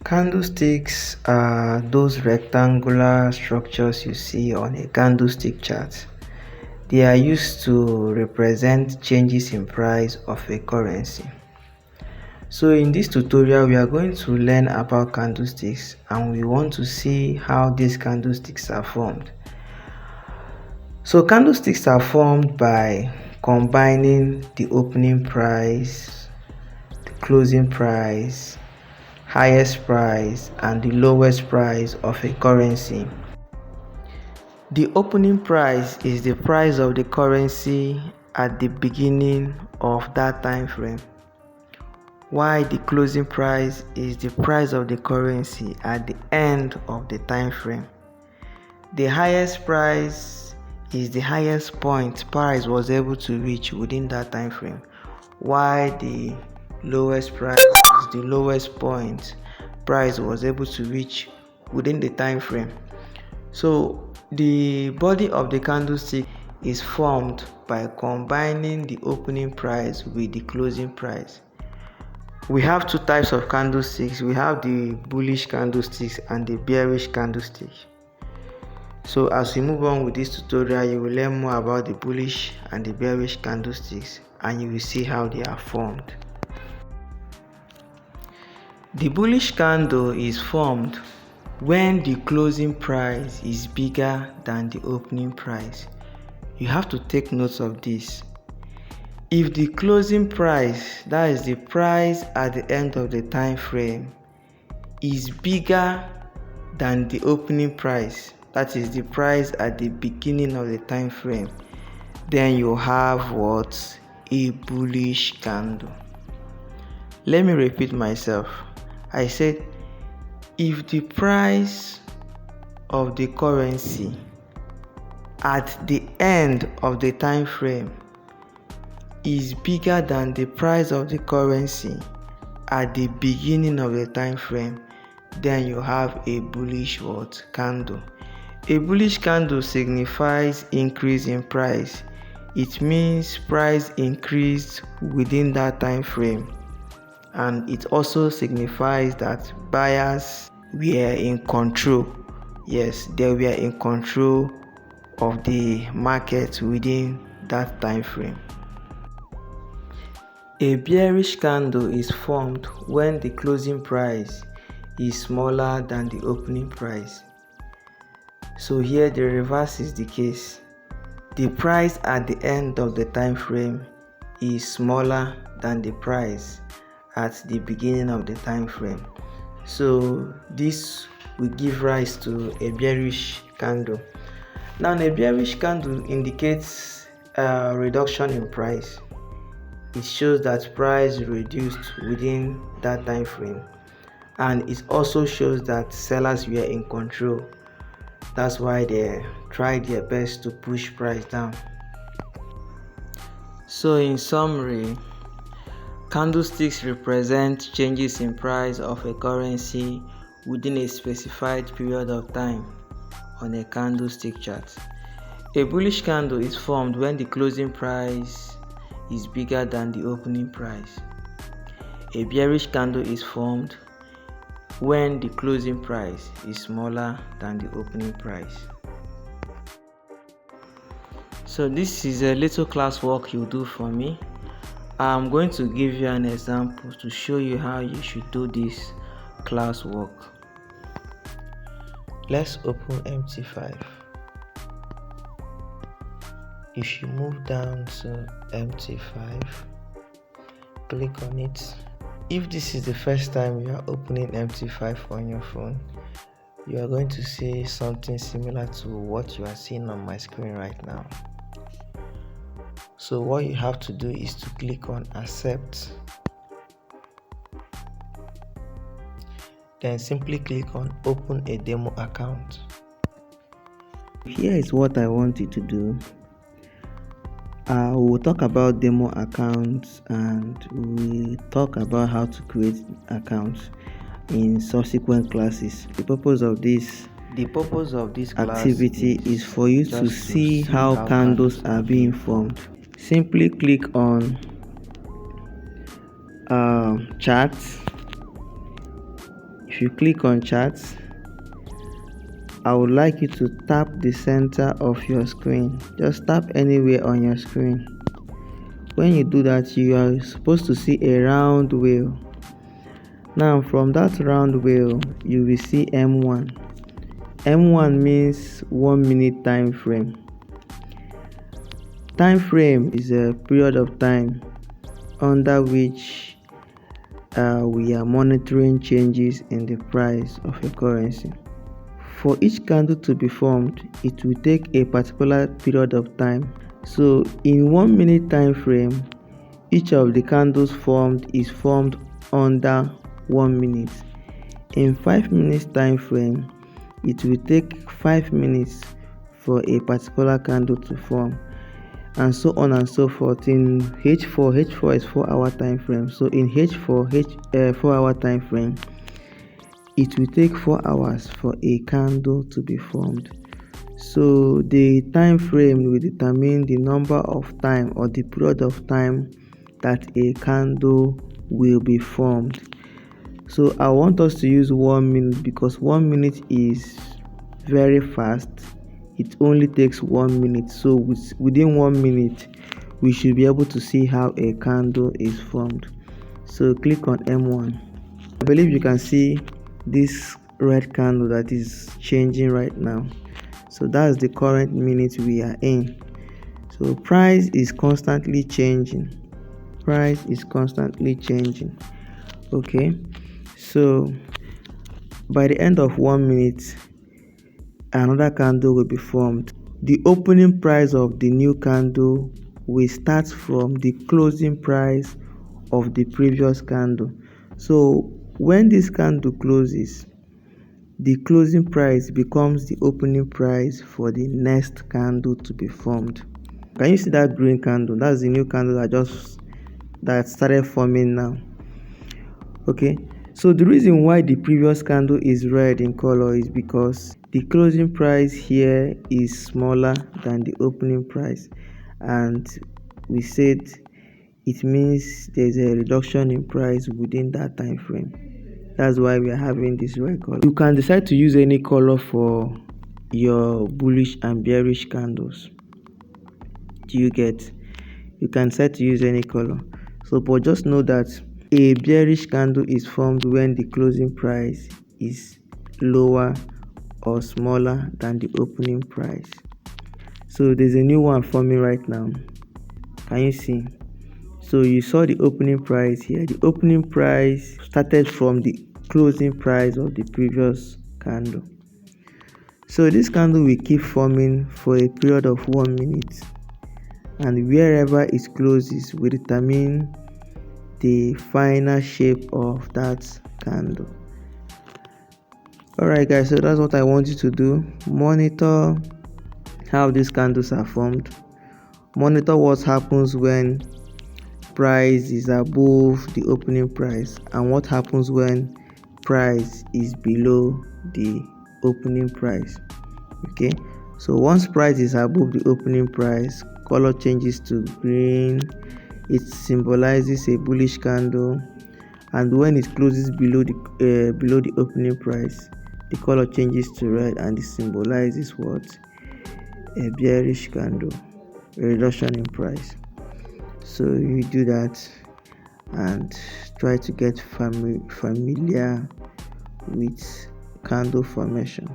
Candlesticks are those rectangular structures you see on a candlestick chart. They are used to represent changes in price of a currency. So in this tutorial, we are going to learn about candlesticks and we want to see how these candlesticks are formed. So candlesticks are formed by combining the opening price, the closing price, highest price and the lowest price of a currency. The opening price is the price of the currency at the beginning of that time frame, while the closing price is the price of the currency at the end of the time frame. The highest price is the highest point price was able to reach within that time frame, while the lowest price is the lowest point price was able to reach within the time frame. So the body of the candlestick is formed by combining the opening price with the closing price. We have two types of candlesticks. We have the bullish candlesticks and the bearish candlestick. So as we move on with this tutorial, you will learn more about the bullish and the bearish candlesticks and you will see how they are formed. The bullish candle is formed when the closing price is bigger than the opening price. You have to take note of this. If the closing price, that is the price at the end of the time frame, is bigger than the opening price, that is the price at the beginning of the time frame, then you have what? A bullish candle. Let me repeat myself. I said if the price of the currency at the end of the time frame is bigger than the price of the currency at the beginning of the time frame, then you have a bullish candle. A bullish candle signifies increase in price. It means price increased within that time frame, and it also signifies that buyers were in control. Yes, they were in control of the market within that time frame. A bearish candle is formed when the closing price is smaller than the opening price. So here the reverse is the case. The price at the end of the time frame is smaller than the price at the beginning of the time frame. So this will give rise to a bearish candle. Now a bearish candle indicates a reduction in price. It shows that price reduced within that time frame, and it also shows that sellers were in control. That's why they tried their best to push price down. So in summary, candlesticks represent changes in price of a currency within a specified period of time on a candlestick chart. A bullish candle is formed when the closing price is bigger than the opening price. A bearish candle is formed when the closing price is smaller than the opening price. So this is a little classwork you do for me. I'm going to give you an example to show you how you should do this classwork. Let's open MT5. If you move down to MT5, click on it. If this is the first time you are opening MT5 on your phone, you are going to see something similar to what you are seeing on my screen right now. So what you have to do is to click on accept, then simply click on open a demo account. Here is what I want you to do. We'll talk about demo accounts and we'll talk about how to create accounts in subsequent classes. The purpose of this activity is for you to see how candles are being formed. Simply click on charts. If If you click on charts, I would like you to tap the center of your screen. Just tap anywhere on your screen. When you do that, you are supposed to see a round wheel. Now from that round wheel, you will see M1. M1 means 1 minute time frame. Time frame is a period of time under which we are monitoring changes in the price of a currency. For each candle to be formed, it will take a particular period of time. So in 1 minute time frame, each of the candles formed is formed under 1 minute. In 5 minutes time frame, it will take 5 minutes for a particular candle to form, and so on and so forth. In H4 is 4-hour time frame. So in 4-hour time frame, it will take 4 hours for a candle to be formed. So the time frame will determine the number of time or the period of time that a candle will be formed. So I want us to use 1 minute because 1 minute is very fast. It only takes 1 minute. So within 1 minute, we should be able to see how a candle is formed. So click on M1. I believe you can see this red candle that is changing right now. So that's the current minute we are in. So price is constantly changing. Price is constantly changing. Okay, so by the end of 1 minute, another candle will be formed. The opening price of the new candle will start from the closing price of the previous candle. So when this candle closes, the closing price becomes the opening price for the next candle to be formed. Can you see that green candle? That's the new candle that started forming now. Okay, so the reason why the previous candle is red in color is because the closing price here is smaller than the opening price, and we said it means there's a reduction in price within that time frame. That's why we are having this red color. You can decide to use any color for your bullish and bearish candles. Do you get? You can decide to use any color. So but just know that a bearish candle is formed when the closing price is lower or smaller than the opening price. So there's a new one forming right now. Can you see? So you saw the opening price here. The opening price started from the closing price of the previous candle. So this candle will keep forming for a period of 1 minute, and wherever it closes will determine the final shape of that candle. Alright guys, so that's what I want you to do. Monitor how these candles are formed. Monitor what happens when price is above the opening price and what happens when price is below the opening price. Okay, so once price is above the opening price, color changes to green. It symbolizes a bullish candle, and when it closes below the opening price, the color changes to red, and it symbolizes what? A bearish candle, a reduction in price. So you do that and try to get familiar with candle formation.